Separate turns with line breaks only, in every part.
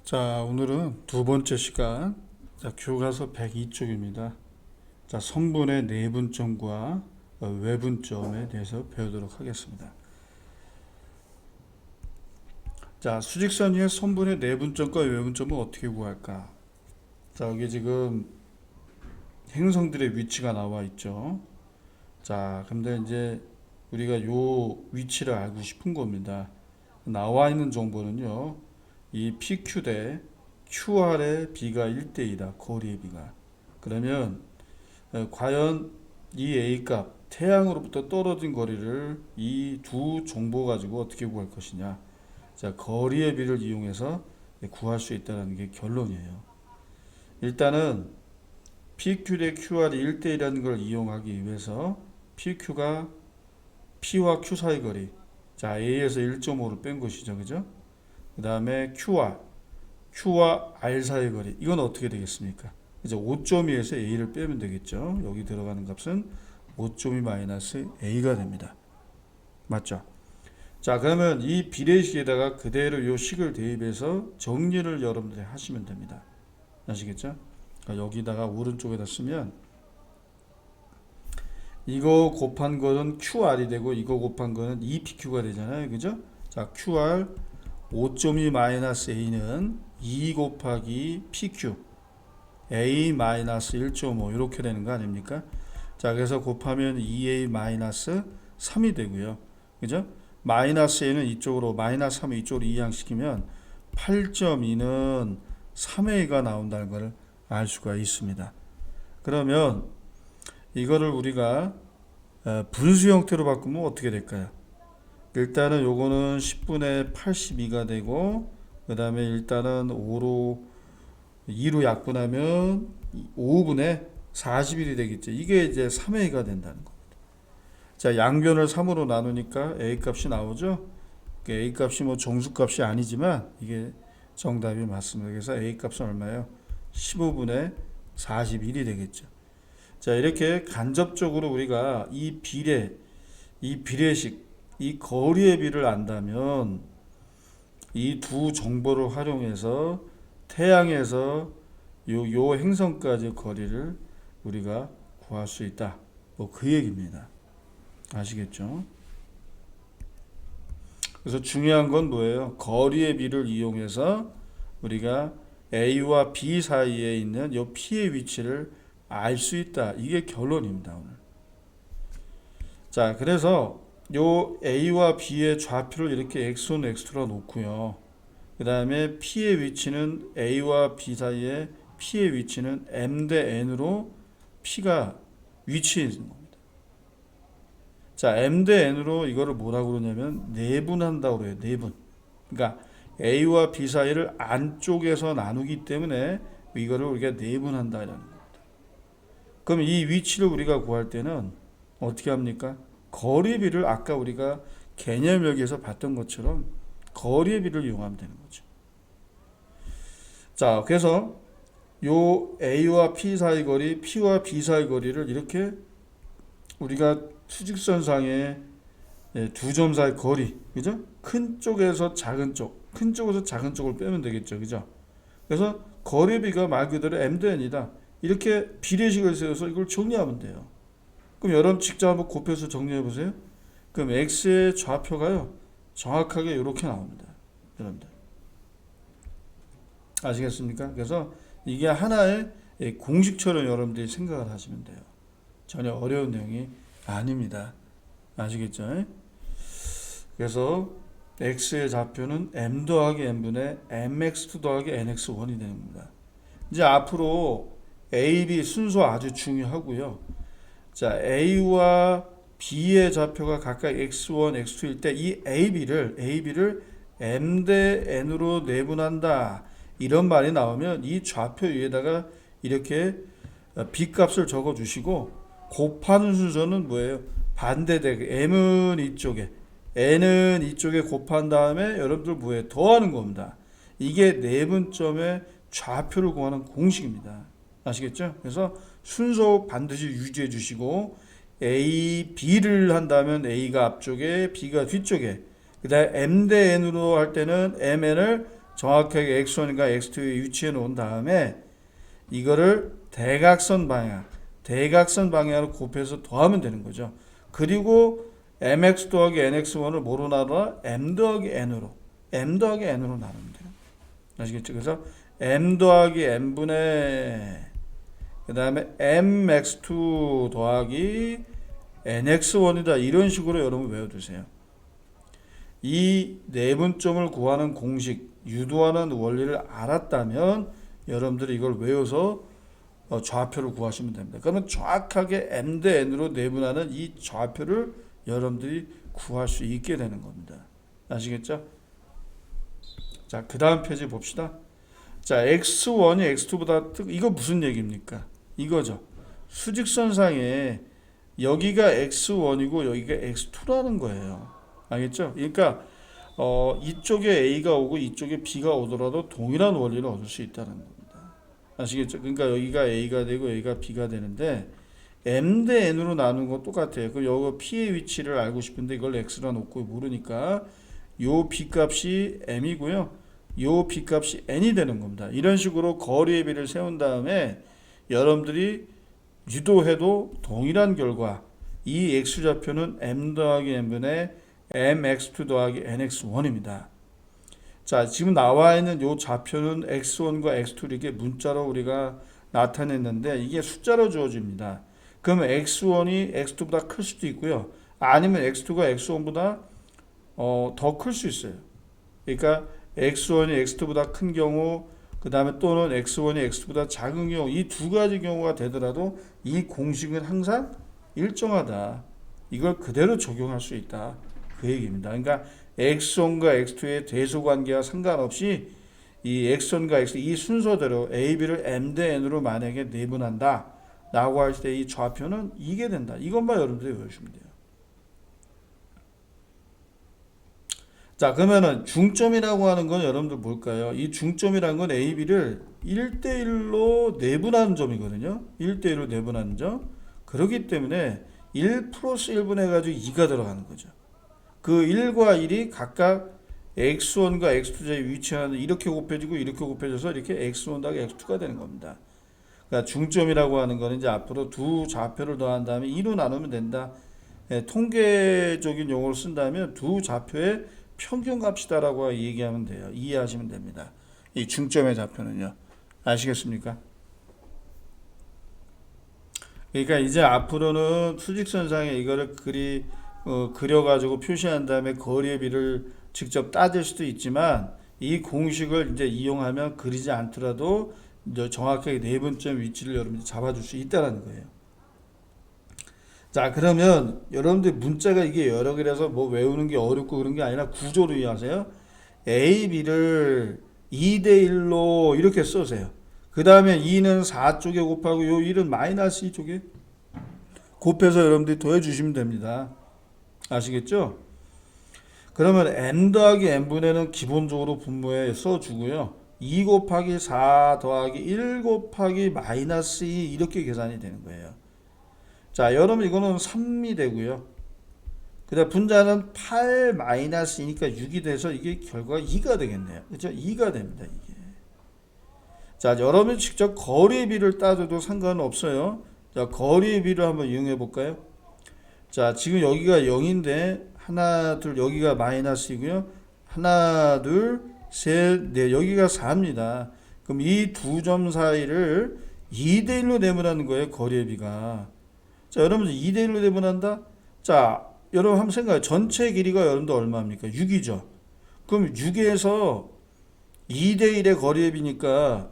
자, 오늘은 두 번째 시간, 자, 교과서 102쪽입니다. 자, 성분의 내분점과 외분점에 대해서 배우도록 하겠습니다. 자, 수직선 위에 성분의 내분점과 외분점은 어떻게 구할까? 자, 여기 지금 행성들의 위치가 나와 있죠. 자, 근데 이제 우리가 요 위치를 알고 싶은 겁니다. 나와 있는 정보는요, 이 PQ 대 QR의 B가 1대2다. 거리의 B가. 그러면 과연 이 A 값, 태양으로부터 떨어진 거리를 이 두 정보 가지고 어떻게 구할 것이냐. 자, 거리의 B를 이용해서 구할 수 있다는 게 결론이에요. 일단은 PQ 대 QR이 1대1이라는 걸 이용하기 위해서 PQ가 P와 Q 사이 거리, 자, A에서 1.5를 뺀 것이죠. 그죠? 그 다음에 Q와 R 사이 거리. 이건 어떻게 되겠습니까? 이제 5.2에서 A를 빼면 되겠죠. 여기 들어가는 값은 5.2 마이너스 A가 됩니다. 맞죠? 자, 그러면 이 비례식에다가 그대로 이 식을 대입해서 정리를 여러분들이 하시면 됩니다. 아시겠죠? 그러니까 여기다가 오른쪽에다 쓰면 이거 곱한 거는 QR이 되고 이거 곱한 거는 2PQ가 되잖아요. 그죠? 자, QR 5.2 마이너스 A는 2 곱하기 PQ A 마이너스 1.5 이렇게 되는 거 아닙니까? 자, 그래서 곱하면 2A 마이너스 3이 되고요. 그죠? 마이너스 A는 이쪽으로, 마이너스 3을 이쪽으로 이항시키면 8.2는 3A가 나온다는 것을 알 수가 있습니다. 그러면 이거를 우리가 분수 형태로 바꾸면 어떻게 될까요? 일단은 요거는 10분의 82가 되고, 그 다음에 일단은 2로 약분하면 5분의 41이 되겠죠. 이게 이제 3A가 된다는 겁니다. 자, 양변을 3으로 나누니까 A 값이 나오죠. A 값이 뭐 정수값이 아니지만 이게 정답이 맞습니다. 그래서 A 값은 얼마예요? 15분의 41이 되겠죠. 자, 이렇게 간접적으로 우리가 이 비례식, 이 거리의 비를 안다면 이 두 정보를 활용해서 태양에서 요 행성까지 거리를 우리가 구할 수 있다. 뭐 그 얘기입니다. 아시겠죠? 그래서 중요한 건 뭐예요? 거리의 비를 이용해서 우리가 A와 B 사이에 있는 요 P의 위치를 알 수 있다. 이게 결론입니다, 오늘. 자, 그래서 요 A와 B의 좌표를 이렇게 X1, X2로 놓고요. 그 다음에 P의 위치는 A와 B 사이에 P의 위치는 M 대 N으로 P가 위치해 있는 겁니다. 자, M 대 N으로 이거를 뭐라고 그러냐면 내분한다고 그래요. 내분. 그러니까 A와 B 사이를 안쪽에서 나누기 때문에 이거를 우리가 내분한다라는 겁니다. 그럼 이 위치를 우리가 구할 때는 어떻게 합니까? 거리비를 아까 우리가 개념 여기에서 봤던 것처럼 거리의 비를 이용하면 되는 거죠. 자, 그래서 요 A와 P 사이 거리, P와 B 사이 거리를 이렇게 우리가 수직선상의 두 점 사이 거리, 그죠? 큰 쪽에서 작은 쪽, 큰 쪽에서 작은 쪽을 빼면 되겠죠, 그죠? 그래서 거리비가 말 그대로 M 대 N이다. 이렇게 비례식을 세워서 이걸 정리하면 돼요. 그럼 여러분 직접 한번 곱해서 정리해 보세요. 그럼 X의 좌표가요, 정확하게 이렇게 나옵니다. 여러분들. 아시겠습니까? 그래서 이게 하나의 공식처럼 여러분들이 생각을 하시면 돼요. 전혀 어려운 내용이 아닙니다. 아시겠죠? 그래서 X의 좌표는 M 더하기 N분의 MX2 더하기 NX1이 되는 겁니다. 이제 앞으로 A, B 순서 아주 중요하고요. 자, A와 B의 좌표가 각각 X1, X2일 때 이 AB를 M 대 N으로 내분한다. 이런 말이 나오면 이 좌표 위에다가 이렇게 B 값을 적어 주시고 곱하는 순서는 뭐예요? 반대되게 M은 이쪽에 N은 이쪽에 곱한 다음에 여러분들 뭐예요? 더하는 겁니다. 이게 내분점의 좌표를 구하는 공식입니다. 아시겠죠? 그래서 순서 반드시 유지해 주시고 A, B를 한다면 A가 앞쪽에 B가 뒤쪽에, 그 다음에 M 대 N으로 할 때는 MN을 정확하게 x1과 x2에 위치해 놓은 다음에 이거를 대각선 방향으로 곱해서 더하면 되는 거죠. 그리고 mx 더하기 nx1을 뭐로 나눠? m 더하기 n으로 나누면 돼요. 아시겠죠? 그래서 m 더하기 n분의 그 다음에 mx2 더하기 nx1이다. 이런 식으로 여러분 외워두세요. 이 내분점을 구하는 공식, 유도하는 원리를 알았다면 여러분들이 이걸 외워서 좌표를 구하시면 됩니다. 그러면 정확하게 m 대 n으로 내분하는 이 좌표를 여러분들이 구할 수 있게 되는 겁니다. 아시겠죠? 자, 그 다음 페이지 봅시다. 자, x1이 x2보다 이거 무슨 얘기입니까? 이거죠. 수직선상에 여기가 x1이고 여기가 x2라는 거예요. 알겠죠? 그러니까 이쪽에 a가 오고 이쪽에 b가 오더라도 동일한 원리를 얻을 수 있다는 겁니다. 아시겠죠? 그러니까 여기가 a가 되고 여기가 b가 되는데 m 대 n으로 나누는 건 똑같아요. 그럼 여기 p의 위치를 알고 싶은데 이걸 x라 놓고 모르니까 요 b 값이 m이고요. 요 b 값이 n이 되는 겁니다. 이런 식으로 거리의 비를 세운 다음에 여러분들이 유도해도 동일한 결과 이 x좌표는 m 더하기 n분의 mx2 더하기 nx1입니다. 자, 지금 나와 있는 이 좌표는 x1과 x2 이게 문자로 우리가 나타냈는데 이게 숫자로 주어집니다. 그러면 x1이 x2보다 클 수도 있고요. 아니면 x2가 x1보다 더 클 수 있어요. 그러니까 x1이 x2보다 큰 경우, 그 다음에 또는 x1이 x2보다 작은 경우, 이 두 가지 경우가 되더라도 이 공식은 항상 일정하다. 이걸 그대로 적용할 수 있다. 그 얘기입니다. 그러니까 x1과 x2의 대소관계와 상관없이 이 x1과 x2 이 순서대로 a, b를 m 대 n으로 만약에 내분한다 라고 할 때 이 좌표는 이게 된다. 이것만 여러분들이 외우시면 돼요. 자, 그러면은 중점이라고 하는 건 여러분들 뭘까요? 이 중점이라는 건 a, b를 1대1로 내분하는 점이거든요. 1대1로 내분하는 점. 그렇기 때문에 1 플러스 1분 해가지고 2가 들어가는 거죠. 그 1과 1이 각각 x1과 x2에 위치하는 이렇게 곱해지고 이렇게 곱해져서 이렇게 x1 더하기 x2가 되는 겁니다. 그러니까 중점이라고 하는 거는 이제 앞으로 두 좌표를 더한 다음에 2로 나누면 된다. 통계적인 용어를 쓴다면 두 좌표의 평균값이다라고 얘기하면 돼요. 이해하시면 됩니다. 이 중점의 좌표는요. 아시겠습니까? 그러니까 이제 앞으로는 수직선상에 이거를 그려가지고 표시한 다음에 거리의 비를 직접 따질 수도 있지만 이 공식을 이제 이용하면 그리지 않더라도 이제 정확하게 내분점 위치를 여러분이 잡아줄 수 있다는 거예요. 자, 그러면 여러분들 문자가 이게 여러 개라서 뭐 외우는 게 어렵고 그런 게 아니라 구조로 이해하세요. A, B를 2대1로 이렇게 써세요. 그 다음에 2는 4쪽에 곱하고 요 1은 마이너스 2쪽에 곱해서 여러분들이 더해주시면 됩니다. 아시겠죠? 그러면 n 더하기 n분의는 기본적으로 분모에 써주고요. 2 곱하기 4 더하기 1 곱하기 마이너스 2 이렇게 계산이 되는 거예요. 자, 여러분 이거는 3이 되고요. 그 다음 분자는 8 마이너스 2니까 6이 돼서 이게 결과가 2가 되겠네요. 그렇죠? 2가 됩니다. 이게. 자, 여러분이 직접 거리의 비를 따져도 상관은 없어요. 자, 거리의 비를 한번 이용해 볼까요? 자, 지금 여기가 0인데 하나, 둘, 여기가 마이너스이고요. 하나, 둘, 셋, 넷, 여기가 4입니다. 그럼 이 두 점 사이를 2대1로 내분하는 거예요. 거리의 비가. 자, 여러분들 2대1로 내분한다? 자, 여러분 한번 생각해요. 전체 길이가 여러분들 얼마입니까? 6이죠. 그럼 6에서 2대1의 거리의 비니까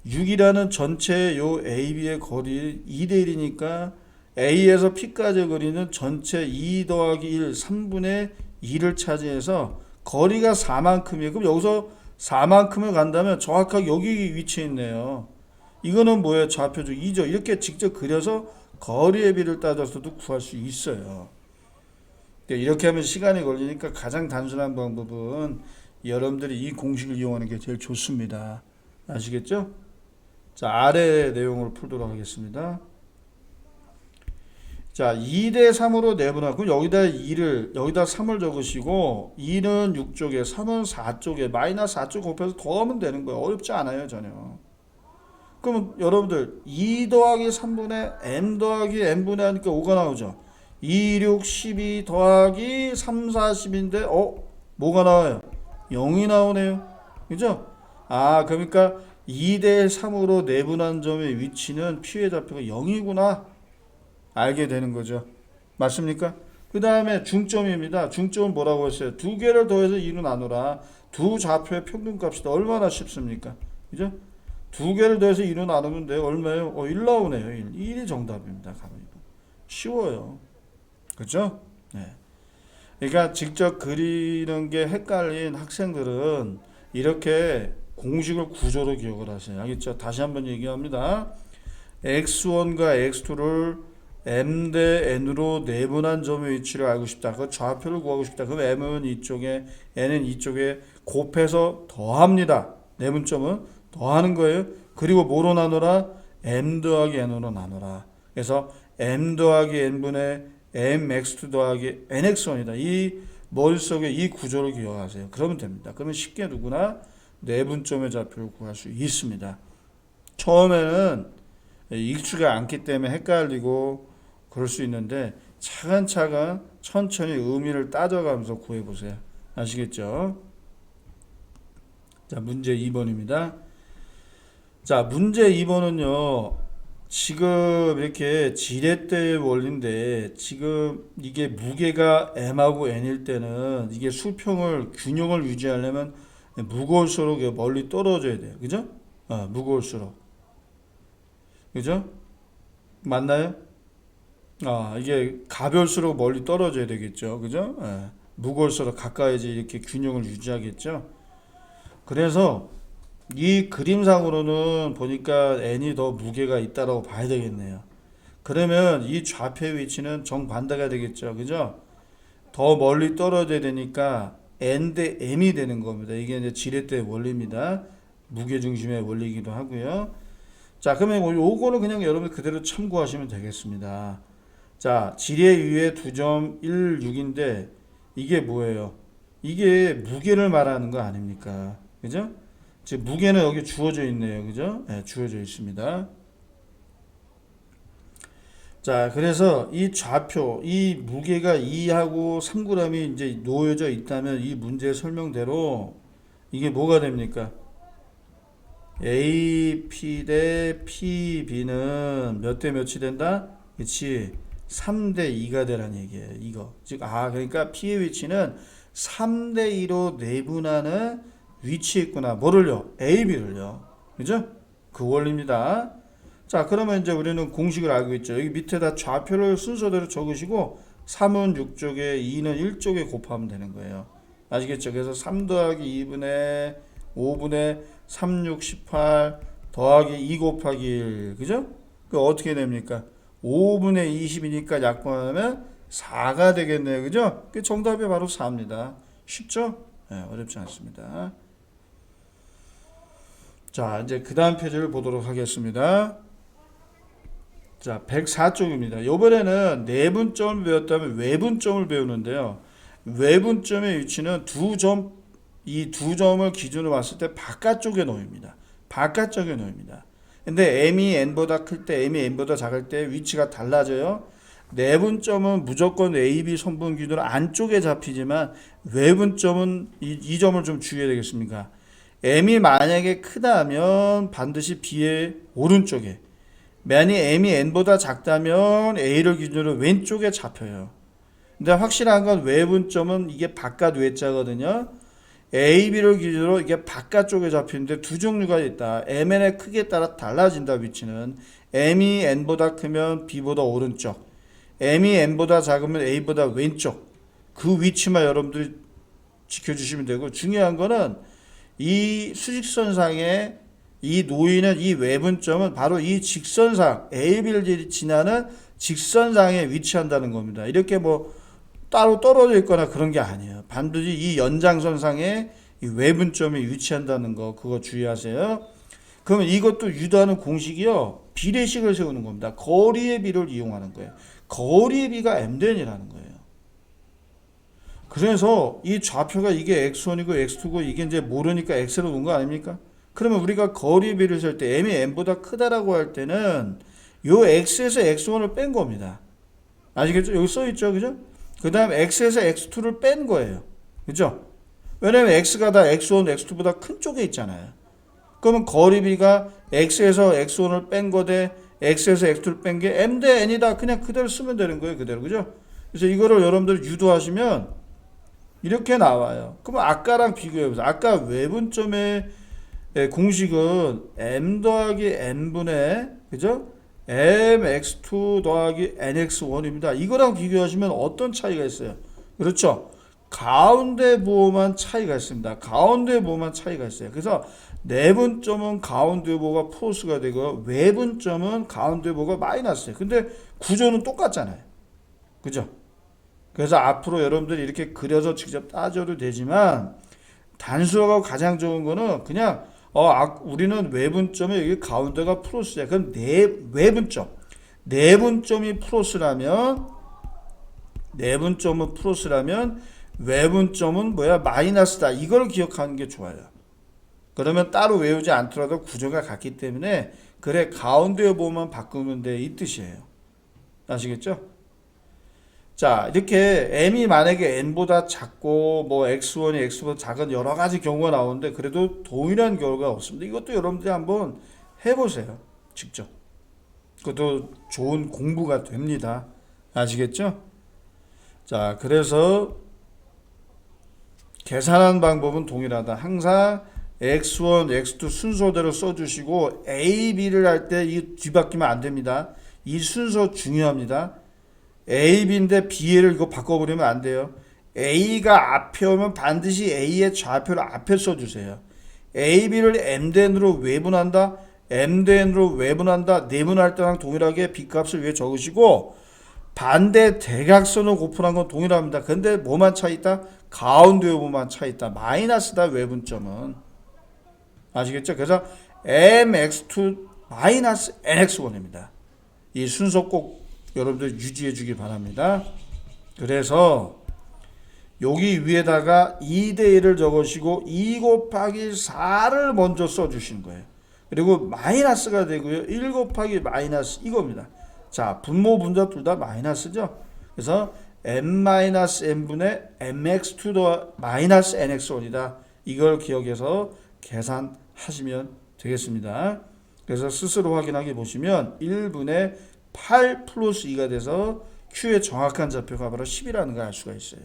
6이라는 전체 요 AB의 거리 2대1이니까 A에서 P까지의 거리는 전체 2 더하기 1, 3분의 2를 차지해서 거리가 4만큼이에요. 그럼 여기서 4만큼을 간다면 정확하게 여기 위치해 있네요. 이거는 뭐예요? 좌표죠. 2죠. 이렇게 직접 그려서 거리의 비를 따져서도 구할 수 있어요. 이렇게 하면 시간이 걸리니까 가장 단순한 방법은 여러분들이 이 공식을 이용하는 게 제일 좋습니다. 아시겠죠? 자, 아래 내용을 풀도록 하겠습니다. 자, 2대 3으로 내분할. 그럼 여기다 3을 적으시고 2는 6쪽에 3은 4쪽에 마이너스 4쪽 곱해서 더하면 되는 거예요. 어렵지 않아요, 전혀. 그럼 여러분들 2 더하기 3분의 m 더하기 n분의 하니까 5가 나오죠. 2, 6, 12 더하기 3, 40인데 뭐가 나와요? 0이 나오네요. 그죠? 그러니까 2대 3으로 내분한 점의 위치는 P의 좌표가 0이구나 알게 되는 거죠. 맞습니까? 그 다음에 중점입니다. 중점은 뭐라고 했어요? 두 개를 더해서 2로 나누라. 두 좌표의 평균값이다. 얼마나 쉽습니까? 그죠? 두 개를 더해서 2로 나누면 돼요. 얼마예요? 1 나오네요. 1. 1이 정답입니다. 쉬워요. 그죠? 네. 그러니까 직접 그리는 게 헷갈린 학생들은 이렇게 공식을 구조로 기억을 하세요. 알겠죠? 다시 한번 얘기합니다. x1과 x2를 m 대 n으로 내분한 점의 위치를 알고 싶다. 그 좌표를 구하고 싶다. 그럼 m은 이쪽에 n은 이쪽에 곱해서 더합니다. 내분점은 더하는 거예요. 그리고 뭐로 나누라? m 더하기 n으로 나누라. 그래서 m 더하기 n분의 mx2 더하기 nx1이다. 이 머릿속에 이 구조를 기억하세요. 그러면 됩니다. 그러면 쉽게 누구나 내분점의 좌표를 구할 수 있습니다. 처음에는 익숙하지 않기 때문에 헷갈리고 그럴 수 있는데 차근차근 천천히 의미를 따져가면서 구해보세요. 아시겠죠? 자, 문제 2번입니다. 자, 문제 2번은요. 지금 이렇게 지렛대의 원리인데 지금 이게 무게가 m하고 n일 때는 이게 수평을 균형을 유지하려면 무거울수록 멀리 떨어져야 돼요. 그죠? 무거울수록. 그죠? 맞나요? 이게 가벼울수록 멀리 떨어져야 되겠죠. 그죠? 무거울수록 가까이지 이렇게 균형을 유지하겠죠. 그래서 이 그림상으로는 보니까 n이 더 무게가 있다라고 봐야 되겠네요. 그러면 이 좌표의 위치는 정반대가 되겠죠. 그죠? 더 멀리 떨어져야 되니까 n 대 m이 되는 겁니다. 이게 이제 지렛대의 원리입니다. 무게중심의 원리이기도 하고요. 자, 그러면 요거는 그냥 여러분 그대로 참고하시면 되겠습니다. 자, 지뢰 위에 2점 1, 6인데 이게 뭐예요? 이게 무게를 말하는 거 아닙니까? 그죠? 즉 무게는 여기 주어져 있네요. 그죠? 네, 주어져 있습니다. 자, 그래서 이 좌표, 이 무게가 2하고 3g이 이제 놓여져 있다면 이 문제 설명대로 이게 뭐가 됩니까? AP 대 PB는 몇 대 몇이 된다? 그치? 3대 2가 되란 얘기예요. 이거. 즉, 그러니까 P의 위치는 3대 2로 내분하는 위치에 있구나. 뭐를요? AB를요. 그죠? 그 원리입니다. 자, 그러면 이제 우리는 공식을 알고 있죠. 여기 밑에다 좌표를 순서대로 적으시고 3은 6쪽에 2는 1쪽에 곱하면 되는 거예요. 아시겠죠? 그래서 3 더하기 2분의 5분의 3, 6, 18 더하기 2 곱하기 1. 그죠? 그 어떻게 됩니까? 5분의 20이니까 약분하면 4가 되겠네요. 그죠? 그 정답이 바로 4입니다. 쉽죠? 네, 어렵지 않습니다. 자, 이제 그 다음 페이지를 보도록 하겠습니다. 자, 104쪽입니다. 이번에는 내분점을 배웠다면 외분점을 배우는데요. 외분점의 위치는 이 두 점을 기준으로 봤을 때 바깥쪽에 놓입니다. 바깥쪽에 놓입니다. 근데 m이 n보다 클 때, m이 n보다 작을 때 위치가 달라져요. 내분점은 무조건 AB 선분 기준으로 안쪽에 잡히지만 외분점은 이 점을 좀 주의해야 되겠습니까? m이 만약에 크다면 반드시 b의 오른쪽에, 만약 m이 n보다 작다면 a를 기준으로 왼쪽에 잡혀요. 근데 확실한 건 외분점은 이게 바깥 외자거든요. AB를 기준으로 이게 바깥쪽에 잡히는데 두 종류가 있다. MN의 크기에 따라 달라진다. 위치는 M이 N보다 크면 B보다 오른쪽, M이 N보다 작으면 A보다 왼쪽. 그 위치만 여러분들이 지켜주시면 되고, 중요한 거는 이 수직선상에 이 놓이는 이 외분점은 바로 이 직선상 AB를 지나는 직선상에 위치한다는 겁니다. 이렇게 뭐 따로 떨어져 있거나 그런 게 아니에요. 반드시 이 연장선상에 이 외분점이 위치한다는 거, 그거 주의하세요. 그러면 이것도 유도하는 공식이요, 비례식을 세우는 겁니다. 거리의 비를 이용하는 거예요. 거리의 비가 mn이라는 거예요. 그래서 이 좌표가 이게 x1이고 x2고 이게 이제 모르니까 x로 놓은 거 아닙니까? 그러면 우리가 거리의 비를 셀 때 m이 n보다 크다라고 할 때는 요 x에서 x1을 뺀 겁니다. 아시겠죠? 여기 써 있죠, 그죠? 그 다음 x에서 x2를 뺀 거예요, 그죠? 왜냐면 x가 다 x1, x2보다 큰 쪽에 있잖아요. 그러면 거리비가 x에서 x1을 뺀 거대 x에서 x2를 뺀 게 m 대 n이다. 그냥 그대로 쓰면 되는 거예요, 그대로, 그죠? 그래서 이거를 여러분들 유도하시면 이렇게 나와요. 그럼 아까랑 비교해보세요. 아까 외분점의 공식은 m 더하기 n분의, 그죠? mx2 더하기 nx1입니다. 이거랑 비교하시면 어떤 차이가 있어요? 그렇죠? 가운데 부호만 차이가 있습니다. 가운데 부호만 차이가 있어요. 그래서 내분점은 가운데 부호가 플러스가 되고 외분점은 가운데 부호가 마이너스예요. 근데 구조는 똑같잖아요. 그죠? 그래서 앞으로 여러분들이 이렇게 그려서 직접 따져도 되지만 단수하고 가장 좋은 거는 그냥 우리는 외분점에 여기 가운데가 플러스야. 그럼 내분점이 플러스라면 외분점은 뭐야? 마이너스다. 이걸 기억하는 게 좋아요. 그러면 따로 외우지 않더라도 구조가 같기 때문에 그래 가운데 부호만 바꾸면 돼 이 뜻이에요. 아시겠죠? 자, 이렇게 m이 만약에 n보다 작고 뭐 x1이 x보다 작은 여러 가지 경우가 나오는데 그래도 동일한 결과가 없습니다. 이것도 여러분들이 한번 해보세요. 직접. 그것도 좋은 공부가 됩니다. 아시겠죠? 자, 그래서 계산하는 방법은 동일하다. 항상 x1, x2 순서대로 써주시고 a, b를 할 때 이 뒤바뀌면 안 됩니다. 이 순서 중요합니다. A, B인데 B를 이거 바꿔버리면 안 돼요. A가 앞에 오면 반드시 A의 좌표를 앞에 써주세요. A, B를 M대N으로 외분한다. M대N으로 외분한다. 내분할 때랑 동일하게 B값을 위에 적으시고 반대 대각선을 고분한 건 동일합니다. 근데 뭐만 차이 있다? 가운데 부분만 차이 있다. 마이너스다 외분점은. 아시겠죠? 그래서 MX2 마이너스 NX1입니다. 이 순서 꼭 여러분들 유지해 주기 바랍니다. 그래서 여기 위에다가 2대1을 적으시고 2 곱하기 4를 먼저 써주신 거예요. 그리고 마이너스가 되고요. 1 곱하기 마이너스 이겁니다. 자, 분모 분자 둘 다 마이너스죠. 그래서 m-n분의 mx2 더 마이너스 nx1이다. 이걸 기억해서 계산하시면 되겠습니다. 그래서 스스로 확인하게 보시면 1분의 8 플러스 2가 돼서 Q의 정확한 좌표가 바로 10이라는 걸 알 수가 있어요.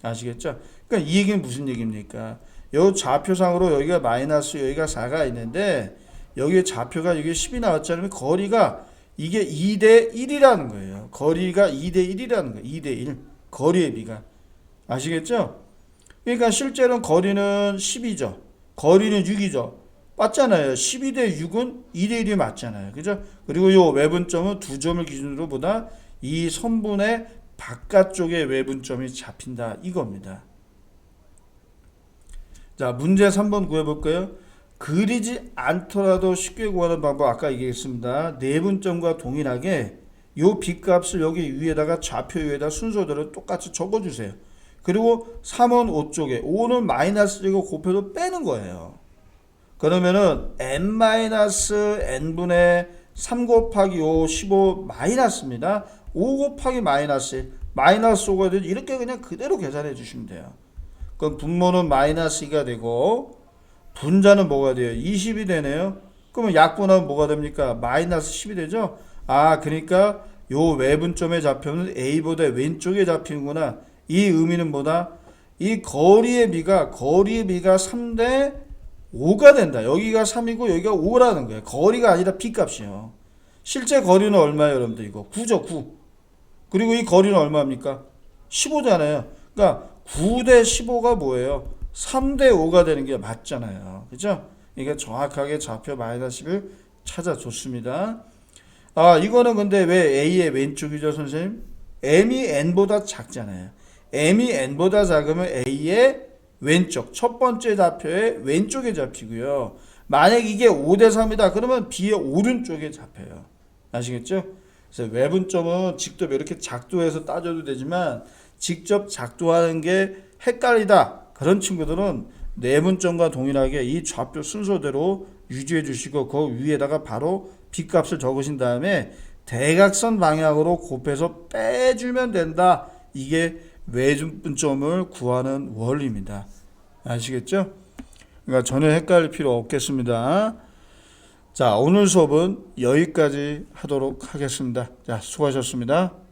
아시겠죠? 그러니까 이 얘기는 무슨 얘기입니까? 이 좌표상으로 여기가 마이너스 여기가 4가 있는데 여기에 좌표가 여기 10이 나왔잖아요. 거리가 이게 2대 1이라는 거예요. 거리가 2대 1이라는 거예요. 2대 1. 거리의 비가. 아시겠죠? 그러니까 실제로는 거리는 10이죠. 거리는 6이죠. 맞잖아요. 12대 6은 2대 1이 맞잖아요. 그죠? 그리고 이 외분점은 두 점을 기준으로 보다 이 선분의 바깥쪽에 외분점이 잡힌다. 이겁니다. 자, 문제 3번 구해볼까요? 그리지 않더라도 쉽게 구하는 방법 아까 얘기했습니다. 내분점과 동일하게 요 B값을 여기 위에다가 좌표 위에다 순서대로 똑같이 적어주세요. 그리고 3은 5쪽에 5는 마이너스이고 곱해도 빼는 거예요. 그러면은 n-n분의 3 곱하기 5 15 마이너스입니다. 5 곱하기 마이너스 5가 되죠. 이렇게 그냥 그대로 계산해 주시면 돼요. 그럼 분모는 마이너스 2가 되고 분자는 뭐가 돼요? 20이 되네요. 그러면 약분하면 뭐가 됩니까? 마이너스 10이 되죠. 아, 그러니까 요 외분점의 좌표는 A보다 왼쪽에 잡히는구나. 이 의미는 뭐다? 이 거리의 비가 3대 5가 된다. 여기가 3이고 여기가 5라는 거예요. 거리가 아니라 B값이요. 실제 거리는 얼마예요, 여러분들? 이거 9죠, 9. 그리고 이 거리는 얼마입니까? 15잖아요. 그러니까 9대 15가 뭐예요? 3대 5가 되는 게 맞잖아요. 그죠? 이게 정확하게 좌표 마이너스 10을 찾아줬습니다. 아, 이거는 근데 왜 A의 왼쪽이죠, 선생님? M이 N보다 작잖아요. M이 N보다 작으면 A의 왼쪽, 첫 번째 좌표의 왼쪽에 잡히고요. 만약 이게 5대 3이다 그러면 B의 오른쪽에 잡혀요. 아시겠죠? 그래서 외분점은 직접 이렇게 작도해서 따져도 되지만 직접 작도하는 게 헷갈리다. 그런 친구들은 내분점과 동일하게 이 좌표 순서대로 유지해 주시고 그 위에다가 바로 B값을 적으신 다음에 대각선 방향으로 곱해서 빼주면 된다. 이게 외분점을 구하는 원리입니다. 아시겠죠? 그러니까 전혀 헷갈릴 필요 없겠습니다. 자, 오늘 수업은 여기까지 하도록 하겠습니다. 자, 수고하셨습니다.